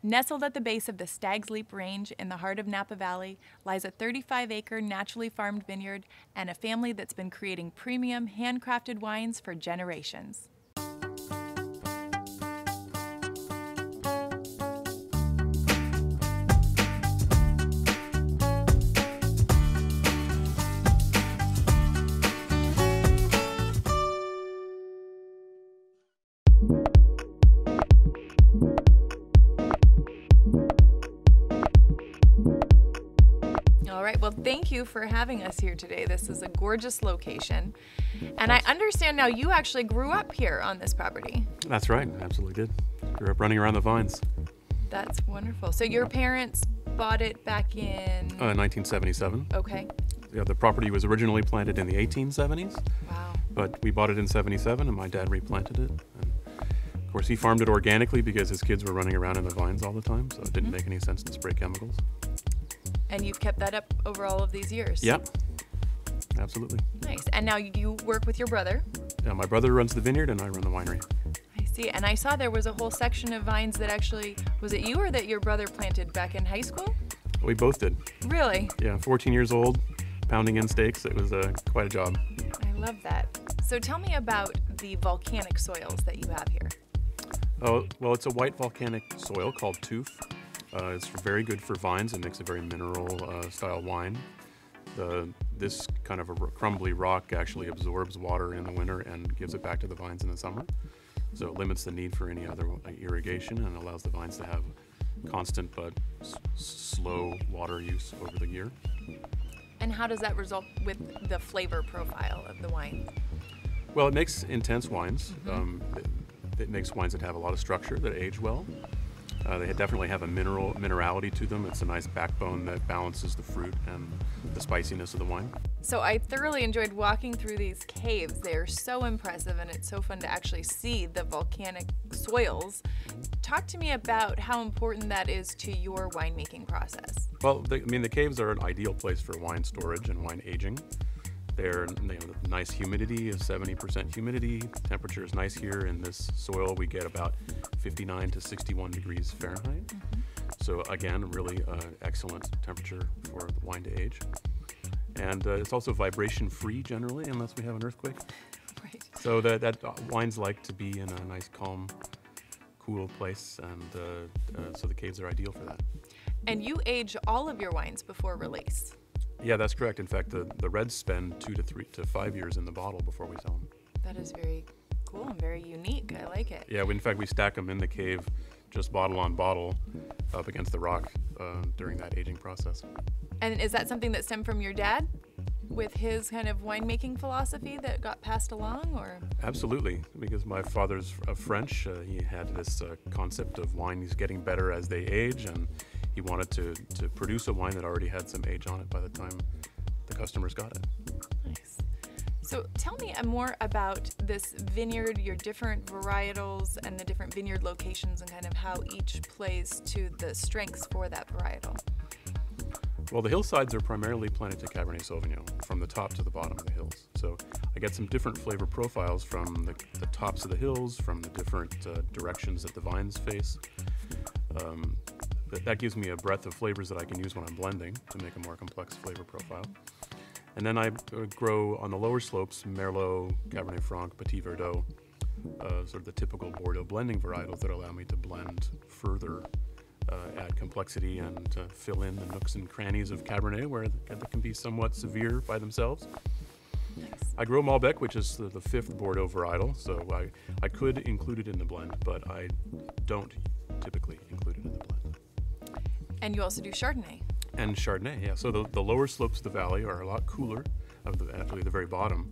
Nestled at the base of the Stag's Leap Range in the heart of Napa Valley lies a 35-acre naturally farmed vineyard and a family that's been creating premium, handcrafted wines for generations. All right, well, thank you for having us here today. This is a gorgeous location. And I understand now you actually grew up here on this property. That's right, absolutely did. Grew up running around the vines. That's wonderful. So your parents bought it back in? 1977. Okay. Yeah, the property was originally planted in the 1870s. Wow. But we bought it in 77 and my dad replanted it. And of course, he farmed it organically because his kids were running around in the vines all the time, so it didn't make any sense to spray chemicals. And you've kept that up over all of these years? Yep, absolutely. Nice. And now you work with your brother? Yeah, my brother runs the vineyard and I run the winery. I see. And I saw there was a whole section of vines that actually, was it you or that your brother planted back in high school? We both did. Really? Yeah, 14 years old, pounding in stakes. It was quite a job. I love that. So tell me about the volcanic soils that you have here. Oh, well, it's a white volcanic soil called Tufa. It's very good for vines. It makes a very mineral style wine. This kind of a crumbly rock actually absorbs water in the winter and gives it back to the vines in the summer. So it limits the need for any other irrigation and allows the vines to have constant but slow water use over the year. And how does that result with the flavor profile of the wine? Well, it makes intense wines. It makes wines that have a lot of structure, that age well. They definitely have a minerality to them. It's a nice backbone that balances the fruit and the spiciness of the wine. So I thoroughly enjoyed walking through these caves. They're so impressive and it's so fun to actually see the volcanic soils. Talk to me about how important that is to your winemaking process. Well, the caves are an ideal place for wine storage and wine aging. They have nice humidity of 70% humidity. Temperature is nice here. In this soil, we get about 59 to 61 degrees Fahrenheit. So again, really excellent temperature for the wine to age. And it's also vibration free generally, unless we have an earthquake. Right. So that wines like to be in a nice, calm, cool place, and so the caves are ideal for that. And you age all of your wines before release. Yeah, that's correct. In fact, the reds spend 2 to 3 to 5 years in the bottle before we sell them. That is very cool and very unique. I like it. Yeah, in fact, we stack them in the cave, just bottle on bottle, up against the rock during that aging process. And is that something that stemmed from your dad with his kind of winemaking philosophy that got passed along, or? Absolutely, because my father's French. He had this concept of wines getting better as they age, and he wanted to produce a wine that already had some age on it by the time the customers got it. Nice. So tell me more about this vineyard, your different varietals and the different vineyard locations and kind of how each plays to the strengths for that varietal. Well, the hillsides are primarily planted to Cabernet Sauvignon from the top to the bottom of the hills. So I get some different flavor profiles from the tops of the hills, from the different directions that the vines face. That gives me a breadth of flavors that I can use when I'm blending to make a more complex flavor profile. And then I grow on the lower slopes Merlot, Cabernet Franc, Petit Verdot, sort of the typical Bordeaux blending varietals that allow me to blend further, add complexity, and fill in the nooks and crannies of Cabernet where they can be somewhat severe by themselves. Nice. I grow Malbec, which is the 5th Bordeaux varietal, so I could include it in the blend, but I don't typically include it in the blend. And you also do Chardonnay. And Chardonnay, yeah. So the lower slopes of the valley are a lot cooler. Actually, the very bottom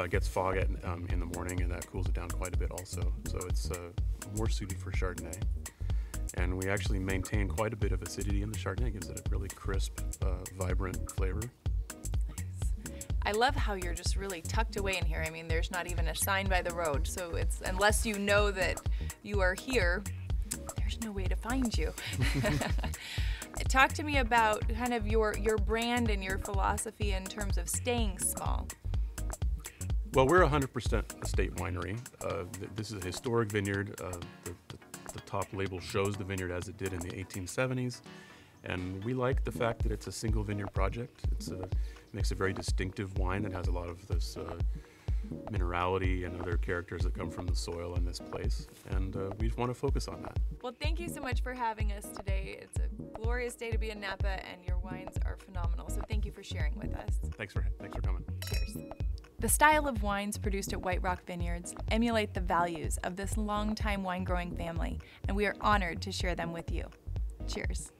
gets fog in the morning, and that cools it down quite a bit also. So it's more suited for Chardonnay. And we actually maintain quite a bit of acidity in the Chardonnay. It gives it a really crisp, vibrant flavor. Nice. I love how you're just really tucked away in here. I mean, there's not even a sign by the road. So it's, unless you know that you are here, there's no way to find you. Talk to me about kind of your brand and your philosophy in terms of staying small. Well, we're 100% estate winery. This is a historic vineyard. The the top label shows the vineyard as it did in the 1870s. And we like the fact that it's a single vineyard project. It makes a very distinctive wine that has a lot of this minerality and other characters that come from the soil in this place. And we want to focus on that. Well, thank you so much for having us today. It's a glorious day to be in Napa, and your wines are phenomenal. So thank you for sharing with us. Thanks for coming. Cheers. The style of wines produced at White Rock Vineyards emulate the values of this longtime wine growing family, and we are honored to share them with you. Cheers.